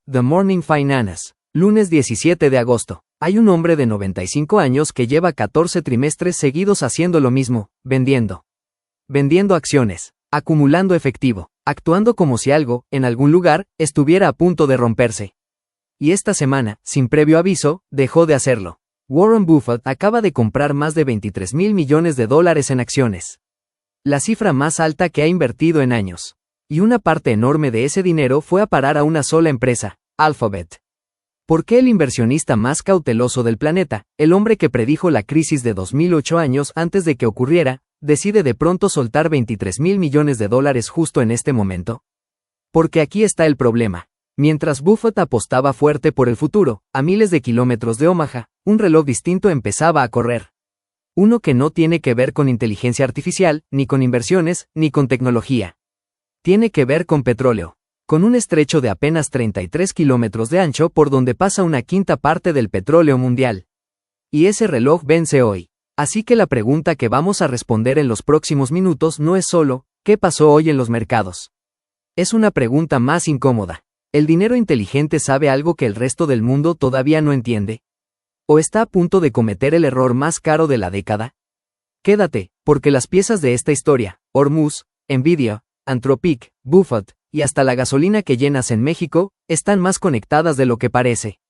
The Morning Finance. Lunes 17 de agosto. Hay un hombre de 95 años que lleva 14 trimestres seguidos haciendo lo mismo, vendiendo acciones, acumulando efectivo, actuando como si algo, en algún lugar, estuviera a punto de romperse. Y esta semana, sin previo aviso, dejó de hacerlo. Warren Buffett acaba de comprar más de $23,000 millones en acciones. La cifra más alta que ha invertido en años. Y una parte enorme de ese dinero fue a parar a una sola empresa, Alphabet. ¿Por qué el inversionista más cauteloso del planeta, el hombre que predijo la crisis de 2008 años antes de que ocurriera, decide de pronto soltar $23,000 millones justo en este momento? Porque aquí está el problema. Mientras Buffett apostaba fuerte por el futuro, a miles de kilómetros de Omaha, un reloj distinto empezaba a correr. Uno que no tiene que ver con inteligencia artificial, ni con inversiones, ni con tecnología. Tiene que ver con petróleo. Con un estrecho de apenas 33 kilómetros de ancho por donde pasa una quinta parte del petróleo mundial. Y ese reloj vence hoy. Así que la pregunta que vamos a responder en los próximos minutos no es solo, ¿qué pasó hoy en los mercados? Es una pregunta más incómoda. ¿El dinero inteligente sabe algo que el resto del mundo todavía no entiende? ¿O está a punto de cometer el error más caro de la década? Quédate, porque las piezas de esta historia, Hormuz, Nvidia, Anthropic, Buffett, y hasta la gasolina que llenas en México, están más conectadas de lo que parece.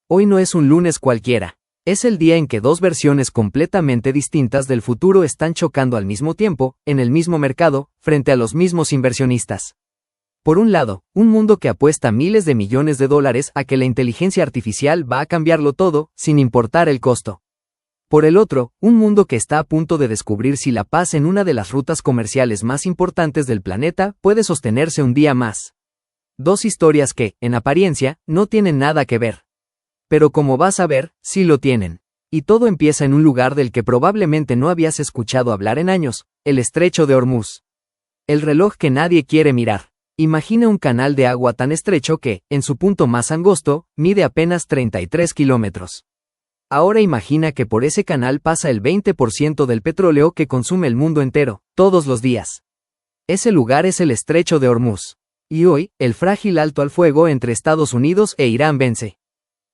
Hoy no es un lunes cualquiera. Es el día en que dos versiones completamente distintas del futuro están chocando al mismo tiempo, en el mismo mercado, frente a los mismos inversionistas. Por un lado, un mundo que apuesta miles de millones de dólares a que la inteligencia artificial va a cambiarlo todo, sin importar el costo. Por el otro, un mundo que está a punto de descubrir si la paz en una de las rutas comerciales más importantes del planeta puede sostenerse un día más. Dos historias que, en apariencia, no tienen nada que ver. Pero como vas a ver, sí lo tienen. Y todo empieza en un lugar del que probablemente no habías escuchado hablar en años, el Estrecho de Hormuz. El reloj que nadie quiere mirar. Imagina un canal de agua tan estrecho que, en su punto más angosto, mide apenas 33 kilómetros. Ahora imagina que por ese canal pasa el 20% del petróleo que consume el mundo entero, todos los días. Ese lugar es el Estrecho de Hormuz. Y hoy, el frágil alto al fuego entre Estados Unidos e Irán vence.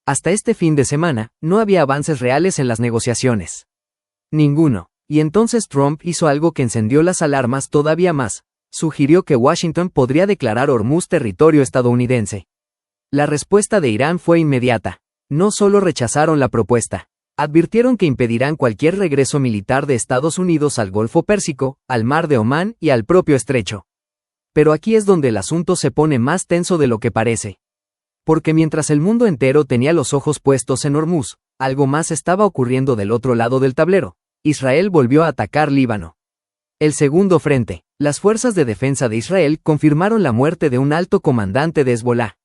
Hasta este fin de semana, no había avances reales en las negociaciones. Ninguno. Y entonces Trump hizo algo que encendió las alarmas todavía más. Sugirió que Washington podría declarar Hormuz territorio estadounidense. La respuesta de Irán fue inmediata. No solo rechazaron la propuesta, advirtieron que impedirán cualquier regreso militar de Estados Unidos al Golfo Pérsico, al Mar de Omán y al propio estrecho. Pero aquí es donde el asunto se pone más tenso de lo que parece. Porque mientras el mundo entero tenía los ojos puestos en Hormuz, algo más estaba ocurriendo del otro lado del tablero. Israel volvió a atacar Líbano. El segundo frente, las fuerzas de defensa de Israel confirmaron la muerte de un alto comandante de Hezbolá.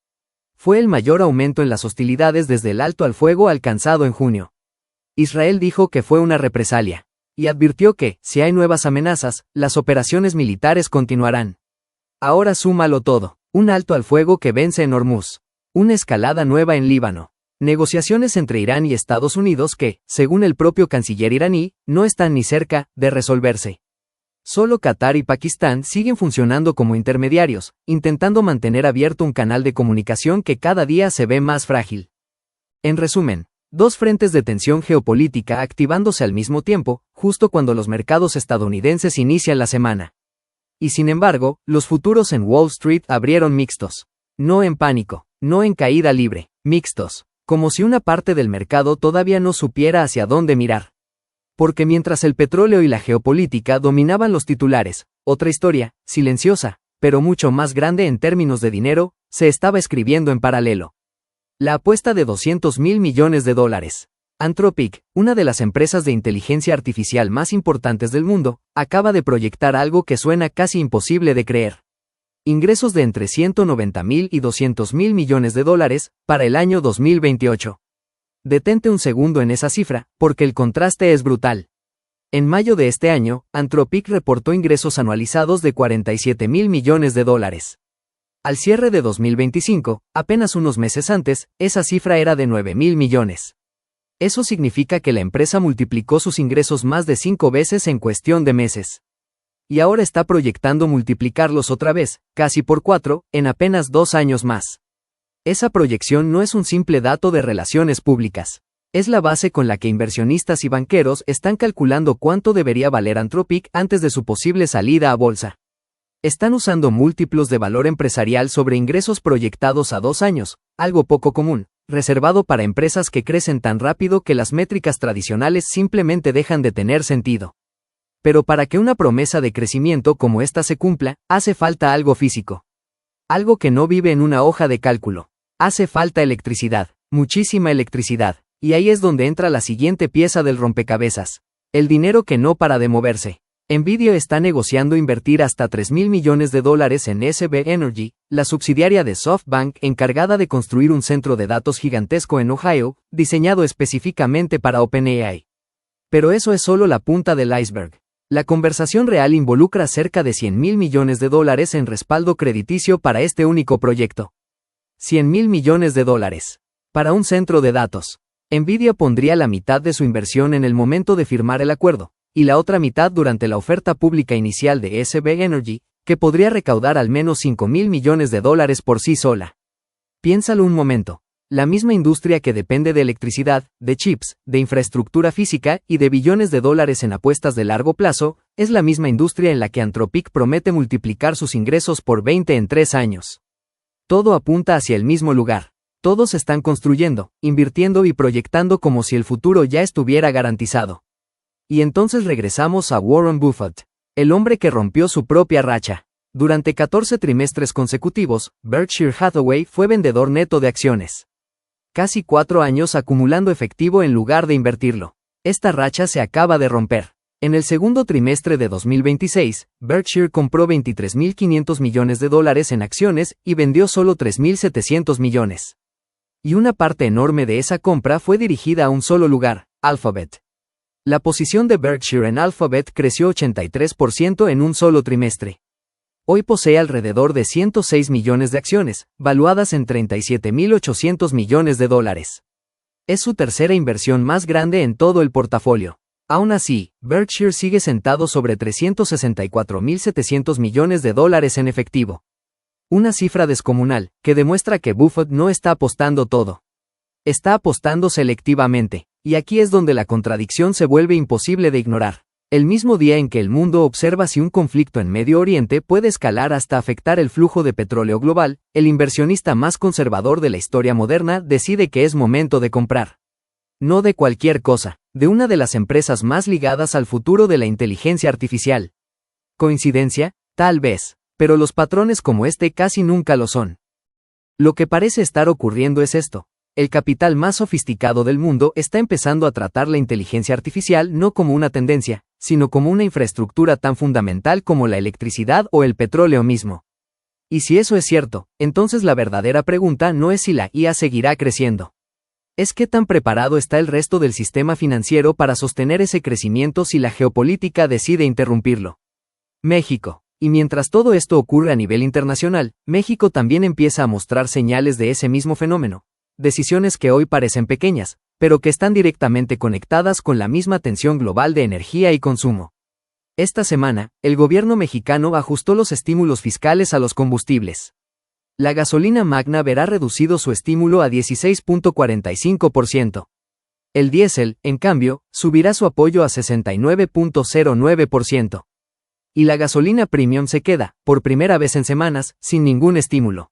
Fue el mayor aumento en las hostilidades desde el alto al fuego alcanzado en junio. Israel dijo que fue una represalia, y advirtió que, si hay nuevas amenazas, las operaciones militares continuarán. Ahora súmalo todo, un alto al fuego que vence en Hormuz, una escalada nueva en Líbano, negociaciones entre Irán y Estados Unidos que, según el propio canciller iraní, no están ni cerca de resolverse. Solo Qatar y Pakistán siguen funcionando como intermediarios, intentando mantener abierto un canal de comunicación que cada día se ve más frágil. En resumen, dos frentes de tensión geopolítica activándose al mismo tiempo, justo cuando los mercados estadounidenses inician la semana. Y sin embargo, los futuros en Wall Street abrieron mixtos. No en pánico, no en caída libre, mixtos, como si una parte del mercado todavía no supiera hacia dónde mirar. Porque mientras el petróleo y la geopolítica dominaban los titulares, otra historia, silenciosa, pero mucho más grande en términos de dinero, se estaba escribiendo en paralelo. La apuesta de $200,000 millones. Anthropic, una de las empresas de inteligencia artificial más importantes del mundo, acaba de proyectar algo que suena casi imposible de creer. Ingresos de entre $190,000 y $200,000 millones para el año 2028. Detente un segundo en esa cifra, porque el contraste es brutal. En mayo de este año, Anthropic reportó ingresos anualizados de $47,000 millones. Al cierre de 2025, apenas unos meses antes, esa cifra era de $9,000 millones. Eso significa que la empresa multiplicó sus ingresos más de 5 veces en cuestión de meses. Y ahora está proyectando multiplicarlos otra vez, casi por 4, en apenas 2 años más. Esa proyección no es un simple dato de relaciones públicas. Es la base con la que inversionistas y banqueros están calculando cuánto debería valer Anthropic antes de su posible salida a bolsa. Están usando múltiplos de valor empresarial sobre ingresos proyectados a 2 años, algo poco común, reservado para empresas que crecen tan rápido que las métricas tradicionales simplemente dejan de tener sentido. Pero para que una promesa de crecimiento como esta se cumpla, hace falta algo físico. Algo que no vive en una hoja de cálculo. Hace falta electricidad, muchísima electricidad, y ahí es donde entra la siguiente pieza del rompecabezas. El dinero que no para de moverse. Nvidia está negociando invertir hasta $3.000 millones en SB Energy, la subsidiaria de SoftBank encargada de construir un centro de datos gigantesco en Ohio, diseñado específicamente para OpenAI. Pero eso es solo la punta del iceberg. La conversación real involucra cerca de $100.000 millones en respaldo crediticio para este único proyecto. $100.000 millones. Para un centro de datos. Nvidia pondría la mitad de su inversión en el momento de firmar el acuerdo, y la otra mitad durante la oferta pública inicial de SB Energy, que podría recaudar al menos $5.000 millones por sí sola. Piénsalo un momento. La misma industria que depende de electricidad, de chips, de infraestructura física y de billones de dólares en apuestas de largo plazo, es la misma industria en la que Anthropic promete multiplicar sus ingresos por 20 en 3 años. Todo apunta hacia el mismo lugar. Todos están construyendo, invirtiendo y proyectando como si el futuro ya estuviera garantizado. Y entonces regresamos a Warren Buffett, el hombre que rompió su propia racha. Durante 14 trimestres consecutivos, Berkshire Hathaway fue vendedor neto de acciones. Casi 4 años acumulando efectivo en lugar de invertirlo. Esta racha se acaba de romper. En el segundo trimestre de 2026, Berkshire compró $23.500 millones en acciones y vendió solo $3.700 millones. Y una parte enorme de esa compra fue dirigida a un solo lugar, Alphabet. La posición de Berkshire en Alphabet creció 83% en un solo trimestre. Hoy posee alrededor de 106 millones de acciones, valuadas en $37.800 millones. Es su tercera inversión más grande en todo el portafolio. Aún así, Berkshire sigue sentado sobre $364.700 millones en efectivo. Una cifra descomunal, que demuestra que Buffett no está apostando todo. Está apostando selectivamente, y aquí es donde la contradicción se vuelve imposible de ignorar. El mismo día en que el mundo observa si un conflicto en Medio Oriente puede escalar hasta afectar el flujo de petróleo global, el inversionista más conservador de la historia moderna decide que es momento de comprar. No de cualquier cosa, de una de las empresas más ligadas al futuro de la inteligencia artificial. ¿Coincidencia? Tal vez, pero los patrones como este casi nunca lo son. Lo que parece estar ocurriendo es esto. El capital más sofisticado del mundo está empezando a tratar la inteligencia artificial no como una tendencia, sino como una infraestructura tan fundamental como la electricidad o el petróleo mismo. Y si eso es cierto, entonces la verdadera pregunta no es si la IA seguirá creciendo. Es qué tan preparado está el resto del sistema financiero para sostener ese crecimiento si la geopolítica decide interrumpirlo. México. Y mientras todo esto ocurre a nivel internacional, México también empieza a mostrar señales de ese mismo fenómeno. Decisiones que hoy parecen pequeñas, pero que están directamente conectadas con la misma tensión global de energía y consumo. Esta semana, el gobierno mexicano ajustó los estímulos fiscales a los combustibles. La gasolina magna verá reducido su estímulo a 16.45%. El diésel, en cambio, subirá su apoyo a 69.09%. Y la gasolina premium se queda, por primera vez en semanas, sin ningún estímulo.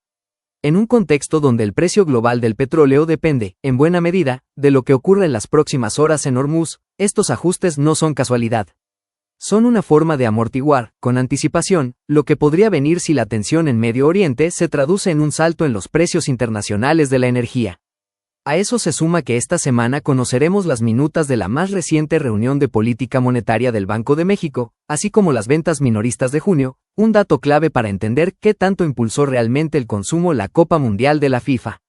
En un contexto donde el precio global del petróleo depende, en buena medida, de lo que ocurra en las próximas horas en Hormuz, estos ajustes no son casualidad. Son una forma de amortiguar, con anticipación, lo que podría venir si la tensión en Medio Oriente se traduce en un salto en los precios internacionales de la energía. A eso se suma que esta semana conoceremos las minutas de la más reciente reunión de política monetaria del Banco de México, así como las ventas minoristas de junio, un dato clave para entender qué tanto impulsó realmente el consumo la Copa Mundial de la FIFA.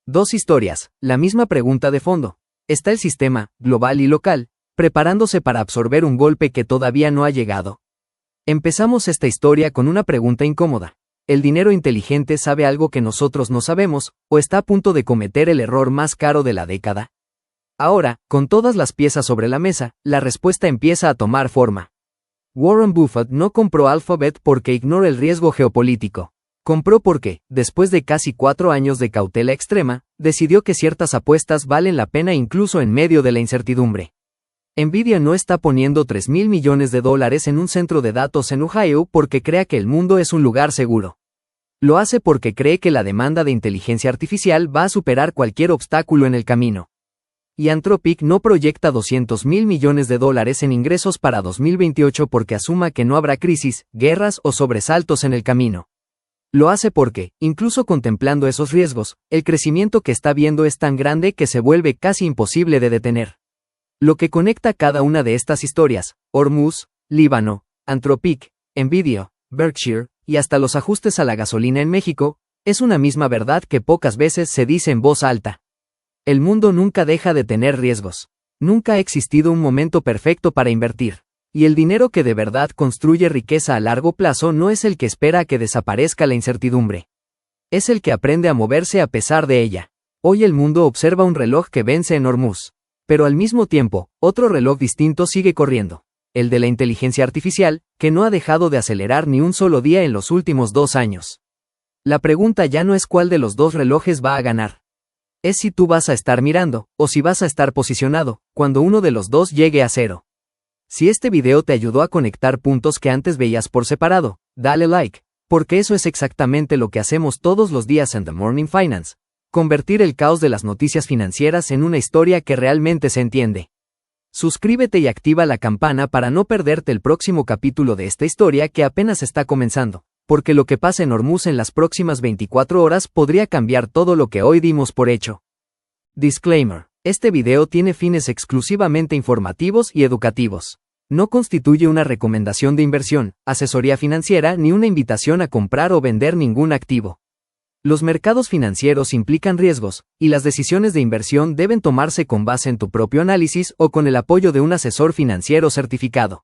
Dos historias, la misma pregunta de fondo. ¿Está el sistema, global y local, preparándose para absorber un golpe que todavía no ha llegado? Empezamos esta historia con una pregunta incómoda. ¿El dinero inteligente sabe algo que nosotros no sabemos, o está a punto de cometer el error más caro de la década? Ahora, con todas las piezas sobre la mesa, la respuesta empieza a tomar forma. Warren Buffett no compró Alphabet porque ignora el riesgo geopolítico. Compró porque, después de casi 4 años de cautela extrema, decidió que ciertas apuestas valen la pena incluso en medio de la incertidumbre. Nvidia no está poniendo $3.000 millones en un centro de datos en Ohio porque crea que el mundo es un lugar seguro. Lo hace porque cree que la demanda de inteligencia artificial va a superar cualquier obstáculo en el camino. Y Anthropic no proyecta $200.000 millones en ingresos para 2028 porque asuma que no habrá crisis, guerras o sobresaltos en el camino. Lo hace porque, incluso contemplando esos riesgos, el crecimiento que está viendo es tan grande que se vuelve casi imposible de detener. Lo que conecta cada una de estas historias, Hormuz, Líbano, Anthropic, Nvidia, Berkshire, y hasta los ajustes a la gasolina en México, es una misma verdad que pocas veces se dice en voz alta. El mundo nunca deja de tener riesgos. Nunca ha existido un momento perfecto para invertir. Y el dinero que de verdad construye riqueza a largo plazo no es el que espera a que desaparezca la incertidumbre. Es el que aprende a moverse a pesar de ella. Hoy el mundo observa un reloj que vence en Hormuz. Pero al mismo tiempo, otro reloj distinto sigue corriendo. El de la inteligencia artificial, que no ha dejado de acelerar ni un solo día en los últimos 2 años. La pregunta ya no es cuál de los dos relojes va a ganar. Es si tú vas a estar mirando, o si vas a estar posicionado, cuando uno de los dos llegue a cero. Si este video te ayudó a conectar puntos que antes veías por separado, dale like, porque eso es exactamente lo que hacemos todos los días en The Morning Finance. Convertir el caos de las noticias financieras en una historia que realmente se entiende. Suscríbete y activa la campana para no perderte el próximo capítulo de esta historia que apenas está comenzando, porque lo que pasa en Hormuz en las próximas 24 horas podría cambiar todo lo que hoy dimos por hecho. Disclaimer. Este video tiene fines exclusivamente informativos y educativos. No constituye una recomendación de inversión, asesoría financiera ni una invitación a comprar o vender ningún activo. Los mercados financieros implican riesgos, y las decisiones de inversión deben tomarse con base en tu propio análisis o con el apoyo de un asesor financiero certificado.